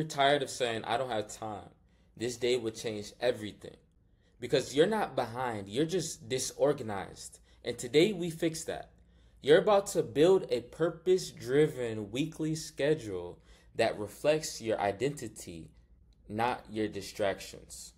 You're tired of saying, I don't have time. This day would change everything. Because you're not behind, you're just disorganized. And today we fix that. You're about to build a purpose-driven weekly schedule that reflects your identity, not your distractions.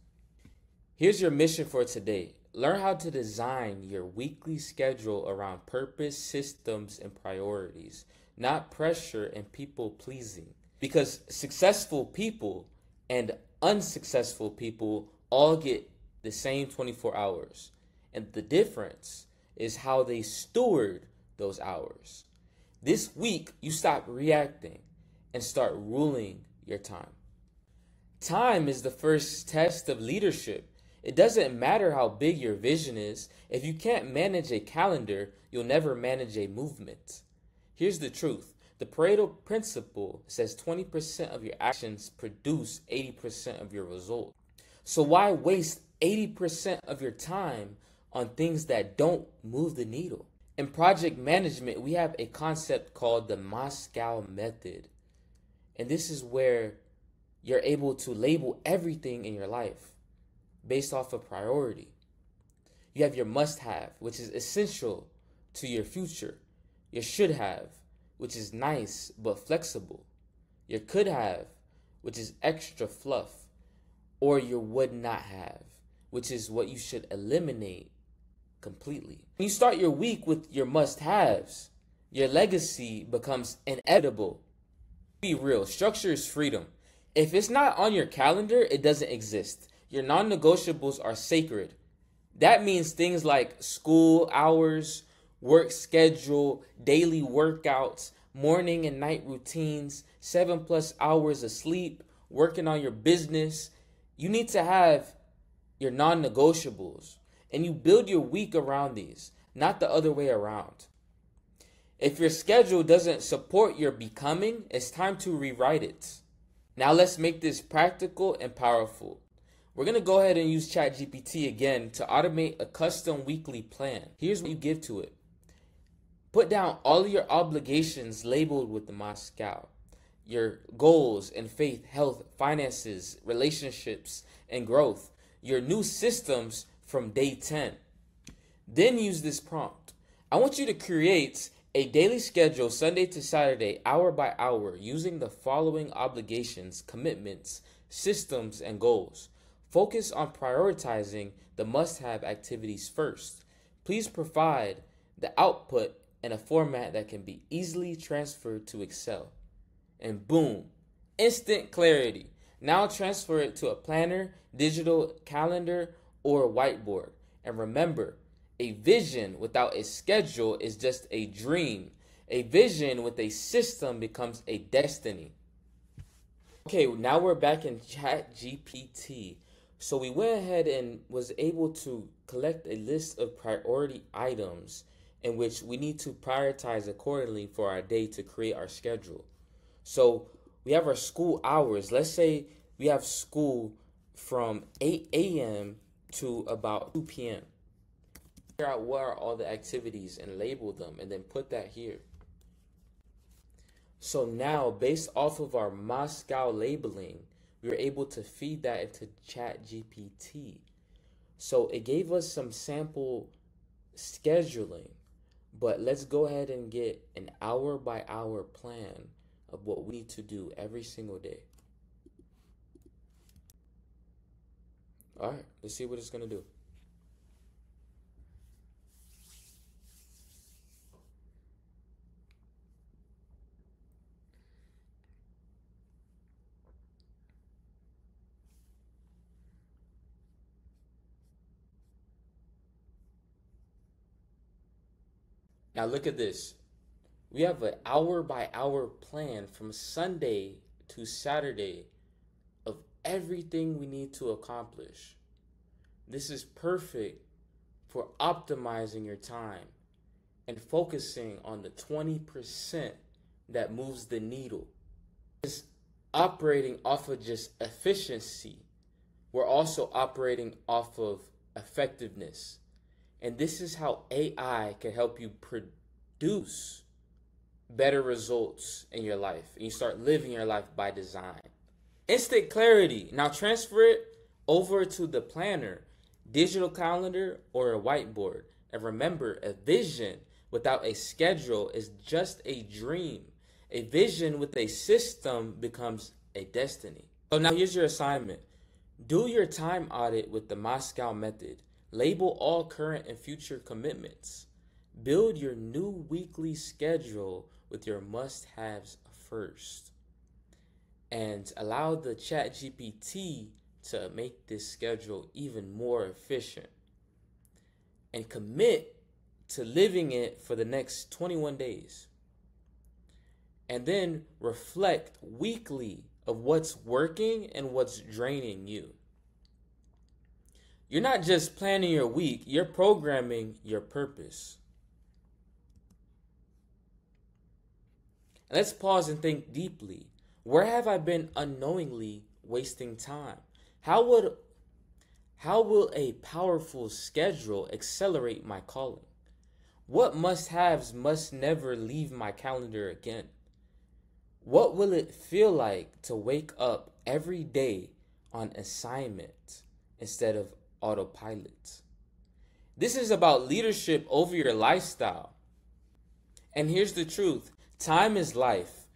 Here's your mission for today. Learn how to design your weekly schedule around purpose, systems, and priorities, not pressure and people pleasing. Because successful people and unsuccessful people all get the same 24 hours. And the difference is how they steward those hours. This week, you stop reacting and start ruling your time. Time is the first test of leadership. It doesn't matter how big your vision is. If you can't manage a calendar, you'll never manage a movement. Here's the truth. The Pareto principle says 20% of your actions produce 80% of your result. So why waste 80% of your time on things that don't move the needle? In project management, we have a concept called the Moscow method. And this is where you're able to label everything in your life based off of priority. You have your must-have, which is essential to your future. Your should-have, which is nice but flexible. Your could-have, which is extra fluff. Or your would-not-have, which is what you should eliminate completely. When you start your week with your must-haves, your legacy becomes inevitable. Be real, structure is freedom. If it's not on your calendar, it doesn't exist. Your non-negotiables are sacred. That means things like school hours, work schedule, daily workouts, morning and night routines, 7+ hours of sleep, working on your business. You need to have your non-negotiables, and you build your week around these, not the other way around. If your schedule doesn't support your becoming, it's time to rewrite it. Now let's make this practical and powerful. We're going to go ahead and use ChatGPT again to automate a custom weekly plan. Here's what you give to it. Put down all of your obligations labeled with the Moscow. Your goals and faith, health, finances, relationships, and growth. Your new systems from day 10. Then use this prompt. I want you to create a daily schedule Sunday to Saturday, hour by hour, using the following obligations, commitments, systems, and goals. Focus on prioritizing the must-have activities first. Please provide the output in a format that can be easily transferred to Excel. And boom, instant clarity. Now transfer it to a planner, digital calendar, or a whiteboard. And remember, a vision without a schedule is just a dream. A vision with a system becomes a destiny. Okay, now we're back in ChatGPT. So we went ahead and was able to collect a list of priority items in which we need to prioritize accordingly for our day to create our schedule. So we have our school hours. Let's say we have school from 8 a.m. to about 2 p.m. Figure out what are all the activities and label them and then put that here. So now, based off of our Moscow labeling, we were able to feed that into ChatGPT. So it gave us some sample scheduling, but let's go ahead and get an hour by hour plan of what we need to do every single day. All right, let's see what it's going to do. Now look at this. We have an hour by hour plan from Sunday to Saturday of everything we need to accomplish. This is perfect for optimizing your time and focusing on the 20% that moves the needle. It's operating off of just efficiency. We're also operating off of effectiveness. And this is how AI can help you produce better results in your life. And you start living your life by design. Instant clarity. Now transfer it over to the planner, digital calendar, or a whiteboard. And remember, a vision without a schedule is just a dream. A vision with a system becomes a destiny. So now here's your assignment. Do your time audit with the Moscow method. Label all current and future commitments. Build your new weekly schedule with your must-haves first. And allow the ChatGPT to make this schedule even more efficient. And commit to living it for the next 21 days. And then reflect weekly of what's working and what's draining you. You're not just planning your week, you're programming your purpose. Let's pause and think deeply. Where have I been unknowingly wasting time? How will a powerful schedule accelerate my calling? What must-haves must never leave my calendar again? What will it feel like to wake up every day on assignment instead of autopilot? This is about leadership over your lifestyle. And here's the truth. Time is life.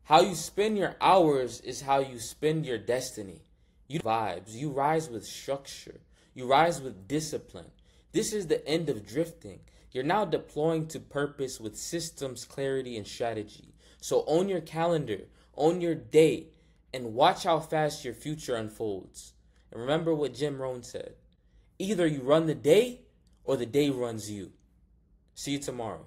How you spend your hours is how you spend your destiny. You vibes. You rise with structure. You rise with discipline. This is the end of drifting. You're now deploying to purpose with systems, clarity, and strategy. So own your calendar, own your day, and watch how fast your future unfolds. And remember what Jim Rohn said. Either you run the day or the day runs you. See you tomorrow.